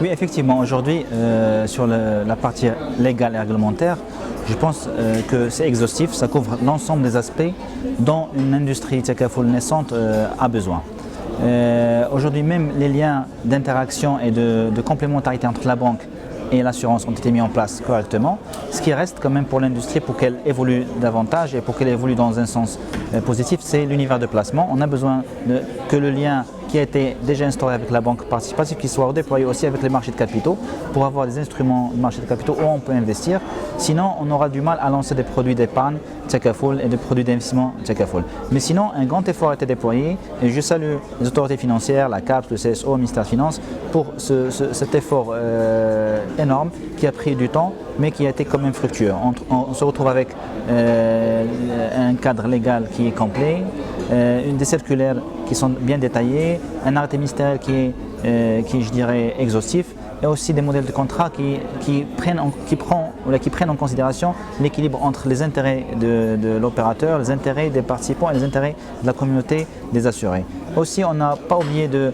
Oui, effectivement, aujourd'hui, sur la partie légale et réglementaire, je pense que c'est exhaustif, ça couvre l'ensemble des aspects dont une industrie Takaful naissante a besoin. Aujourd'hui même, les liens d'interaction et de complémentarité entre la banque et l'assurance ont été mis en place correctement. Ce qui reste quand même pour l'industrie, pour qu'elle évolue davantage et pour qu'elle évolue dans un sens positif, c'est l'univers de placement. On a besoin que le lien qui a été déjà instauré avec la banque participative qui soit redéployé aussi avec les marchés de capitaux pour avoir des instruments de marché de capitaux où on peut investir. Sinon, on aura du mal à lancer des produits d'épargne Takaful et des produits d'investissement Takaful. Mais sinon, un grand effort a été déployé et je salue les autorités financières, la CAPS, le CSO, le ministère des Finances pour cet effort énorme qui a pris du temps mais qui a été quand même fructueux. On se retrouve avec un cadre légal qui est complet, des circulaires qui sont bien détaillées, un arrêté ministériel qui est, je dirais, exhaustif, et aussi des modèles de contrat qui prennent en considération l'équilibre entre les intérêts de l'opérateur, les intérêts des participants et les intérêts de la communauté des assurés. Aussi, on n'a pas oublié de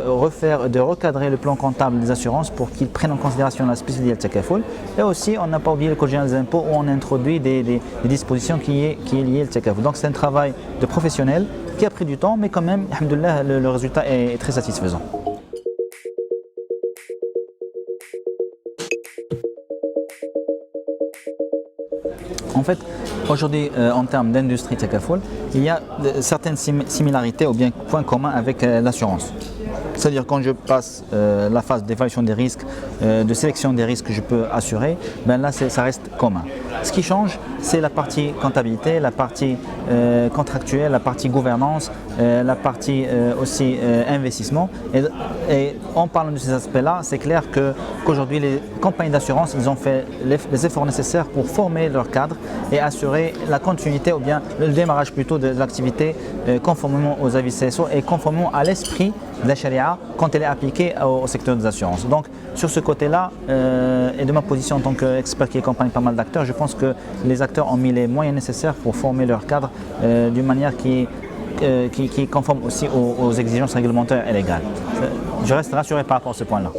recadrer le plan comptable des assurances pour qu'il prenne en considération la spécificité de Takaful. Et aussi, on n'a pas oublié le Code général des impôts où on introduit des dispositions qui est liées au Takaful. Donc c'est un travail de professionnel qui a pris du temps, mais quand même, alhamdoulilah, le résultat est très satisfaisant. En fait, aujourd'hui, en termes d'industrie Takaful, il y a certaines similarités ou bien points communs avec l'assurance. C'est-à-dire quand je passe la phase d'évaluation des risques, de sélection des risques que je peux assurer, ben là ça reste commun. Ce qui change, c'est la partie comptabilité, la partie contractuelle, la partie gouvernance, la partie aussi investissement. Et en parlant de ces aspects-là, c'est clair qu'aujourd'hui les compagnies d'assurance, ils ont fait les efforts nécessaires pour former leur cadre et assurer la continuité ou bien le démarrage plutôt de l'activité conformément aux avis CSO et conformément à l'esprit de la charia quand elle est appliquée au secteur des assurances. Donc sur ce côté-là, et de ma position en tant qu'expert qui accompagne pas mal d'acteurs, je pense que les acteurs ont mis les moyens nécessaires pour former leur cadre d'une manière qui est conforme aussi aux exigences réglementaires et légales. Je reste rassuré par rapport à ce point-là.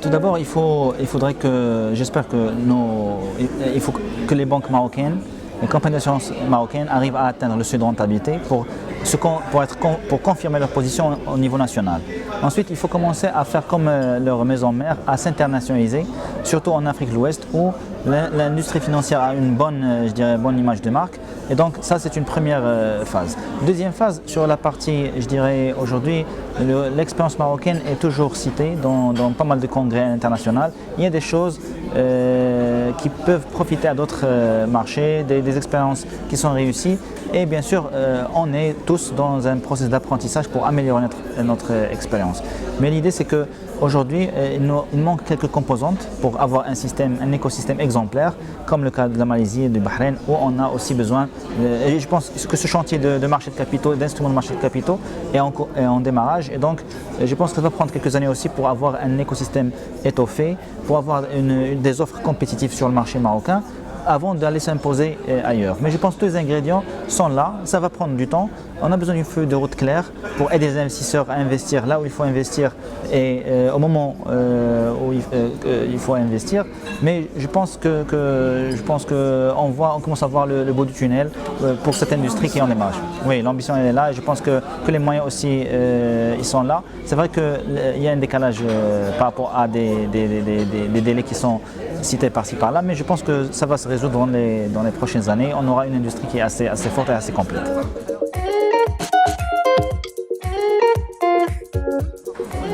Tout d'abord, j'espère il faut que les banques marocaines, les compagnies d'assurance marocaines arrivent à atteindre le seuil de rentabilité pour confirmer leur position au niveau national. Ensuite, il faut commencer à faire comme leur maison mère, à s'internationaliser, surtout en Afrique de l'Ouest où l'industrie financière a une bonne image de marque. Et donc ça, c'est une première phase. Deuxième phase, sur la partie, je dirais aujourd'hui, l'expérience marocaine est toujours citée dans pas mal de congrès internationaux. Il y a des choses qui peuvent profiter à d'autres marchés, des expériences qui sont réussies. Et bien sûr, on est tous dans un processus d'apprentissage pour améliorer notre expérience. Mais l'idée, c'est qu'aujourd'hui, il manque quelques composantes pour avoir un écosystème exemplaire, comme le cas de la Malaisie et du Bahreïn, où on a aussi besoin. Et je pense que ce chantier de marché de capitaux, d'instruments de marché de capitaux est en démarrage. Et donc, je pense que ça va prendre quelques années aussi pour avoir un écosystème étoffé, pour avoir des offres compétitives sur le marché marocain, avant d'aller s'imposer ailleurs. Mais je pense que tous les ingrédients sont là, ça va prendre du temps. On a besoin d'une feuille de route claire pour aider les investisseurs à investir là où il faut investir et au moment où il faut investir. Mais je pense qu'on commence à voir le bout du tunnel pour cette industrie qui est en démarrage. Oui, l'ambition elle est là et je pense que les moyens aussi ils sont là. C'est vrai qu'il y a un décalage par rapport à des délais qui sont cités par-ci par-là, mais je pense que ça va se résoudre dans les prochaines années. On aura une industrie qui est assez forte et assez complète.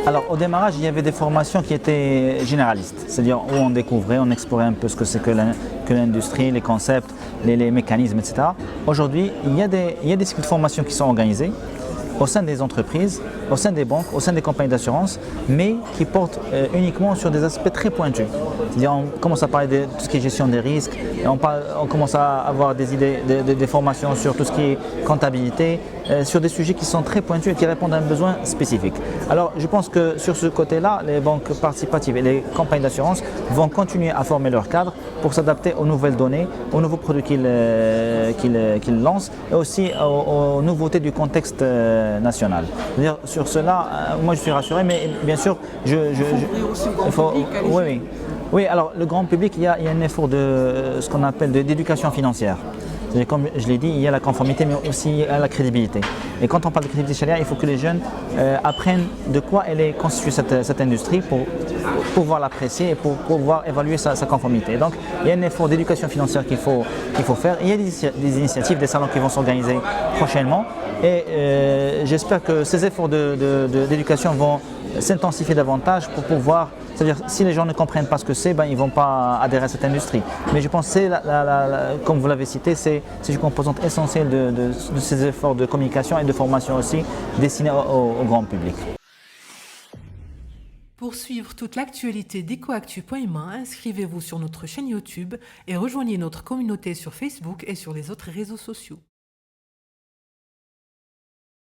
Alors au démarrage, il y avait des formations qui étaient généralistes, c'est-à-dire où on découvrait, on explorait un peu ce que c'est que l'industrie, les concepts, les mécanismes, etc. Aujourd'hui, il y a des cycles de formation qui sont organisés au sein des entreprises, au sein des banques, au sein des compagnies d'assurance, mais qui portent uniquement sur des aspects très pointus. C'est-à-dire on commence à parler de tout ce qui est gestion des risques, et on commence à avoir des idées, des formations sur tout ce qui est comptabilité, sur des sujets qui sont très pointus et qui répondent à un besoin spécifique. Alors je pense que sur ce côté-là, les banques participatives et les compagnies d'assurance vont continuer à former leur cadre pour s'adapter aux nouvelles données, aux nouveaux produits qu'ils lancent et aussi aux nouveautés du contexte national. C'est-à-dire, sur cela, moi je suis rassuré, mais bien sûr, il faut, oui, oui. Oui, alors le grand public, il y a un effort de ce qu'on appelle d'éducation financière. Comme je l'ai dit, il y a la conformité, mais aussi il y a la crédibilité. Et quand on parle de crédibilité charia, il faut que les jeunes apprennent de quoi elle est constituée cette industrie pour pouvoir l'apprécier et pour pouvoir évaluer sa conformité. Et donc, il y a un effort d'éducation financière qu'il faut faire. Il y a des initiatives, des salons qui vont s'organiser prochainement. Et j'espère que ces efforts d'éducation vont s'intensifier davantage pour pouvoir, c'est-à-dire si les gens ne comprennent pas ce que c'est, ben, ils ne vont pas adhérer à cette industrie. Mais je pense que comme vous l'avez cité, c'est une composante essentielle de ces efforts de communication et de formation aussi destinés au grand public. Pour suivre toute l'actualité d'EcoActu.ma, inscrivez-vous sur notre chaîne YouTube et rejoignez notre communauté sur Facebook et sur les autres réseaux sociaux.